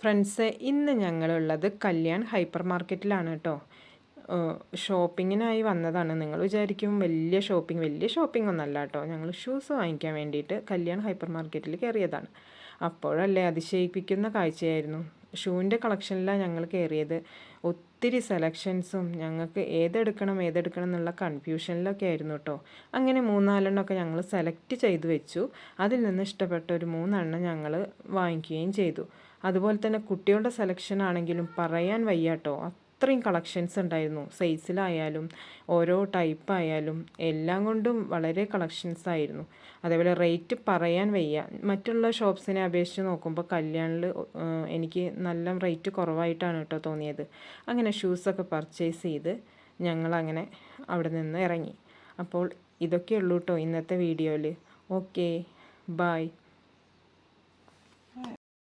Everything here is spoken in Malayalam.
ഫ്രണ്ട്സ്, ഇന്ന് ഞങ്ങളുള്ളത് കല്യാൺ ഹൈപ്പർ മാർക്കറ്റിലാണ് കേട്ടോ. ഷോപ്പിങ്ങിനായി വന്നതാണ്. നിങ്ങൾ വിചാരിക്കും വലിയ ഷോപ്പിംഗ് ഒന്നല്ല കേട്ടോ. ഞങ്ങൾ ഷൂസ് വാങ്ങിക്കാൻ വേണ്ടിയിട്ട് കല്യാൺ ഹൈപ്പർ മാർക്കറ്റിൽ കയറിയതാണ്. അപ്പോഴല്ലേ അതിശയിപ്പിക്കുന്ന കാഴ്ചയായിരുന്നു. ഷൂവിൻ്റെ കളക്ഷനിലാണ് ഞങ്ങൾ കയറിയത്. ഒത്തിരി സെലക്ഷൻസും ഞങ്ങൾക്ക് ഏതെടുക്കണം എന്നുള്ള കൺഫ്യൂഷനിലൊക്കെ ആയിരുന്നു കേട്ടോ. അങ്ങനെ 3-4 ഞങ്ങൾ സെലക്ട് ചെയ്ത് വെച്ചു. അതിൽ നിന്ന് ഇഷ്ടപ്പെട്ട ഒരു 3 ഞങ്ങൾ വാങ്ങിക്കുകയും ചെയ്തു. അതുപോലെ തന്നെ കുട്ടികളുടെ സെലക്ഷൻ ആണെങ്കിലും പറയാൻ വയ്യ കേട്ടോ. അത്രയും കളക്ഷൻസ് ഉണ്ടായിരുന്നു. സൈസിലായാലും ഓരോ ടൈപ്പായാലും എല്ലാം കൊണ്ടും വളരെ കളക്ഷൻസ് ആയിരുന്നു. അതേപോലെ റേറ്റ് പറയാൻ വയ്യ. മറ്റുള്ള ഷോപ്സിനെ അപേക്ഷിച്ച് നോക്കുമ്പോൾ കല്യാണിൽ എനിക്ക് നല്ല റേറ്റ് കുറവായിട്ടാണ് കേട്ടോ തോന്നിയത്. അങ്ങനെ ഷൂസൊക്കെ പർച്ചേസ് ചെയ്ത് ഞങ്ങളങ്ങനെ അവിടെ നിന്ന് ഇറങ്ങി. അപ്പോൾ ഇതൊക്കെയുള്ളൂ കേട്ടോ ഇന്നത്തെ വീഡിയോയിൽ. Okay, by.